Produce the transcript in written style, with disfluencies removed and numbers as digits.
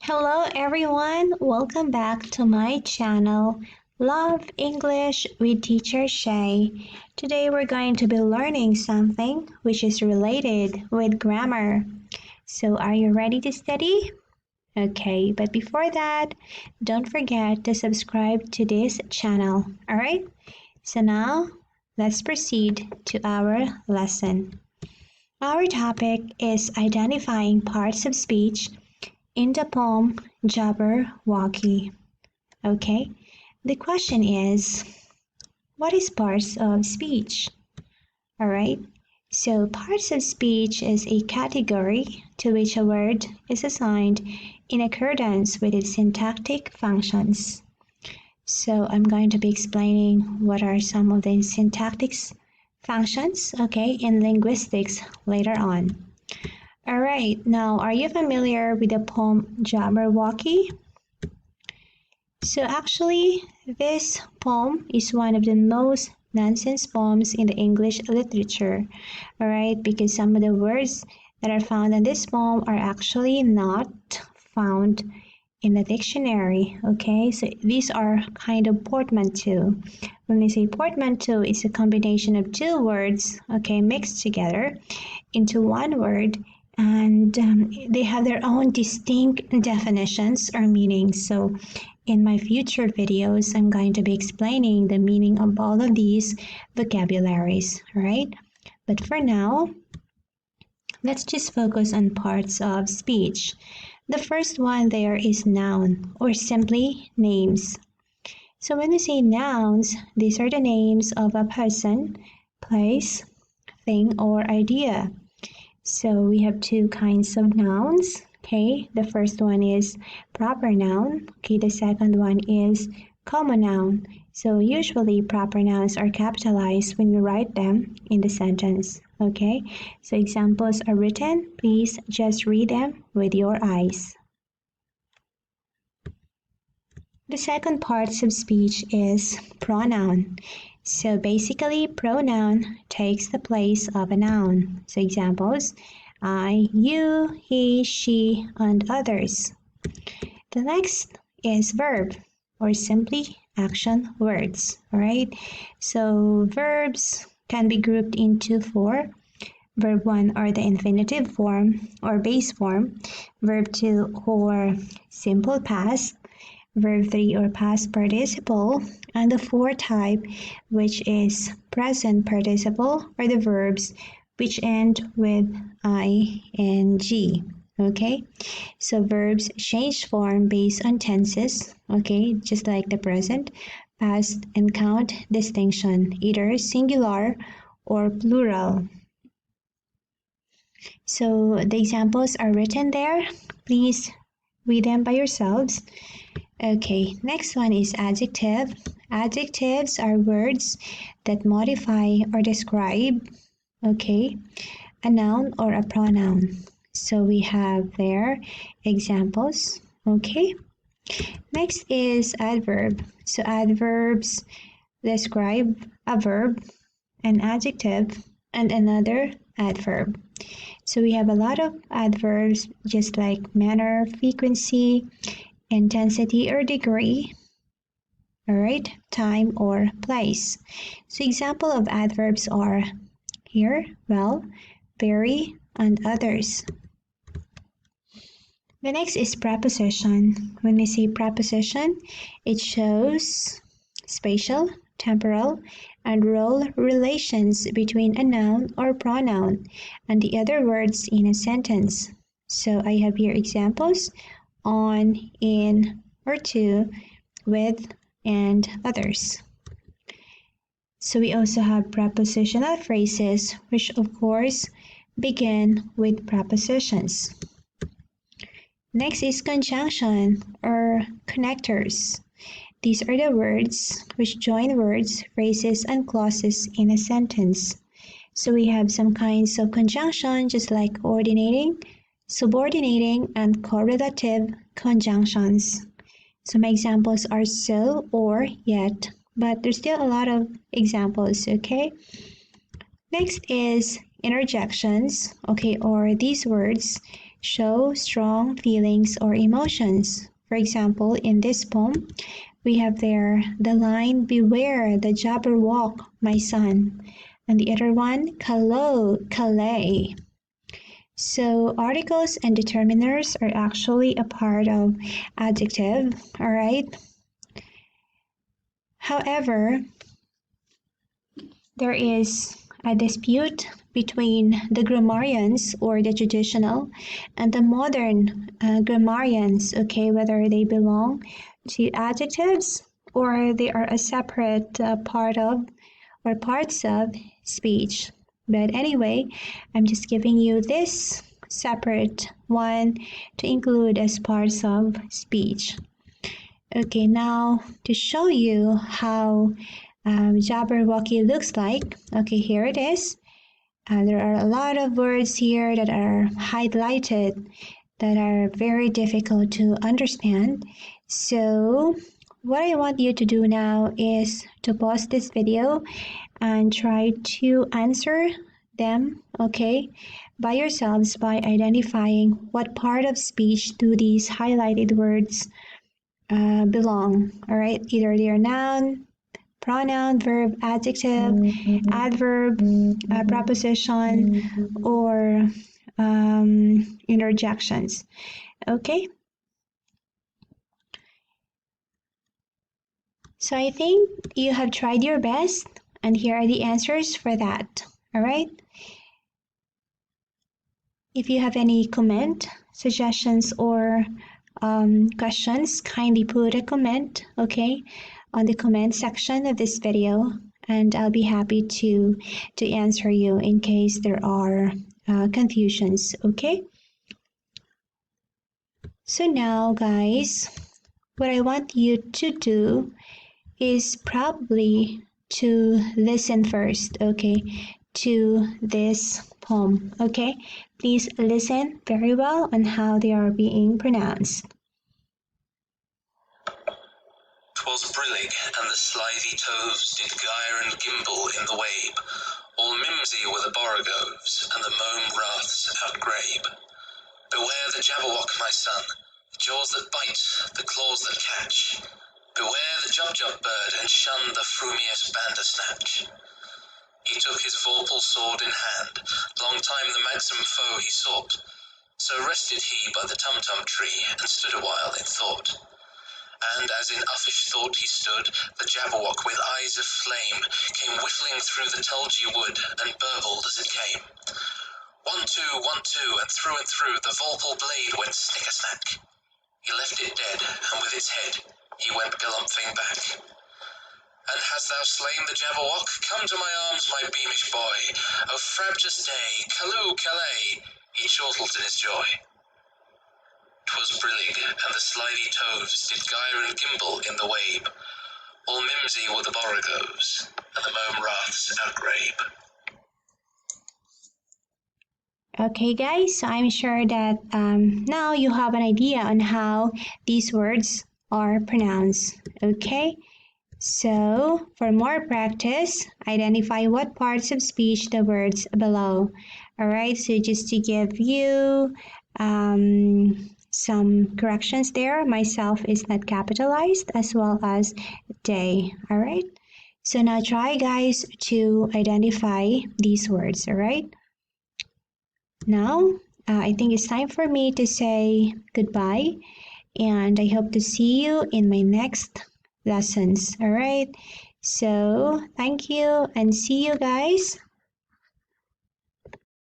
Hello everyone, welcome back to my channel, Love English with Teacher Shay. Today we're going to be learning something which is related with grammar. So are you ready to study? Okay, but before that, don't forget to subscribe to this channel, alright? So now, let's proceed to our lesson. Our topic is identifying parts of speech in the poem Jabberwocky. Okay, the question is, what is parts of speech? Alright, so parts of speech is a category to which a word is assigned in accordance with its syntactic functions. So I'm going to be explaining what are some of the syntactic functions, okay, in linguistics later on. Alright, now are you familiar with the poem Jabberwocky? So actually, this poem is one of the most nonsense poems in the English literature. Alright, because some of the words that are found in this poem are actually not found in the dictionary. Okay, so these are kind of portmanteau. When we say portmanteau, it's a combination of two words, okay, mixed together into one word, and they have their own distinct definitions or meanings. So in my future videos, I'm going to be explaining the meaning of all of these vocabularies, right? But for now, let's just focus on parts of speech. The first one there is noun, or simply names. So when we say nouns, these are the names of a person, place, thing, or idea. So we have two kinds of nouns. Okay, the first one is proper noun. Okay, the second one is common noun. So usually proper nouns are capitalized when we write them in the sentence. Okay, so examples are written. Please just read them with your eyes. The second part of speech is pronoun. So basically, pronoun takes the place of a noun. So examples, I, you, he, she, and others. The next is verb, or simply action words. Alright, so verbs can be grouped into four. Verb 1 or the infinitive form or base form. Verb 2 or simple past. Verb 3 or past participle, and the fourth type, which is present participle, or the verbs which end with ing. Okay, so verbs change form based on tenses, okay, just like the present, past, and count distinction, either singular or plural. So the examples are written there. Please read them by yourselves. Okay, next one is adjective. Adjectives are words that modify or describe, okay, a noun or a pronoun. So we have there examples, okay. Next is adverb. So adverbs describe a verb, an adjective, and another adverb. So we have a lot of adverbs just like manner, frequency, intensity or degree, all right, time or place. So example of adverbs are here, well, very, and others. The next is preposition. When we say preposition, it shows spatial, temporal, and role relations between a noun or pronoun and the other words in a sentence. So I have here examples: on, in, or to, with, and others. So we also have prepositional phrases, which of course begin with prepositions. Next is conjunction or connectors. These are the words which join words, phrases, and clauses in a sentence. So we have some kinds of conjunction, just like coordinating, subordinating, and correlative conjunctions. Some examples are so or yet, but there's still a lot of examples, okay? Next is interjections, okay, or these words show strong feelings or emotions. For example, in this poem, we have there the line, beware the Jabberwock, my son. And the other one, Calo, Calais. So articles and determiners are actually a part of adjective, all right? However, there is a dispute between the grammarians or the traditional and the modern grammarians, okay, whether they belong to adjectives or they are a separate part of or parts of speech. But anyway, I'm just giving you this separate one to include as parts of speech. Okay, now to show you how Jabberwocky looks like. Okay, here it is. There are a lot of words here that are highlighted that are very difficult to understand. So what I want you to do now is to pause this video and try to answer them, okay, by yourselves by identifying what part of speech do these highlighted words belong, all right? Either they are noun, pronoun, verb, adjective, adverb, preposition, or interjections. Okay? So I think you have tried your best, and here are the answers for that. All right? If you have any comment, suggestions, or questions, kindly put a comment, okay, on the comment section of this video, and I'll be happy to answer you in case there are confusions, okay? So now, guys, what I want you to do is probably to listen first, okay, to this poem, okay? Please listen very well on how they are being pronounced. 'Twas brillig, and the slithy toves did gyre and gimble in the wabe. All mimsy were the borogoves, and the mome raths outgrabe. Beware the Jabberwock, my son, the jaws that bite, the claws that catch. Beware the Jubjub bird, and shun the frumious bandersnatch. He took his vorpal sword in hand, long time the manxome foe he sought. So rested he by the tumtum tree, and stood awhile in thought. And as in uffish thought he stood, the Jabberwock with eyes of flame came whiffling through the tulgey wood, and burbled as it came. 1, 2, 1, 2, and through the vorpal blade went snicker-snack. He left it dead, and with its head he went galumphing back. And hast thou slain the Jabberwock? Come to my arms, my beamish boy. O frabjous day, Callooh, Calais, he chortled in his joy. 'Twas brillig, and the slithy toves did gyre and gimble in the wabe. All mimsy were the borogoves, and the mome raths outgrabe. Okay, guys, so I'm sure that now you have an idea on how these words are pronounced. Okay, so for more practice, identify what parts of speech the words below. All right, so just to give you some corrections there, myself is not capitalized as well as day. All right, so now try, guys, to identify these words. All right. Now, I think it's time for me to say goodbye, and I hope to see you in my next lessons. All right. So, thank you and see you guys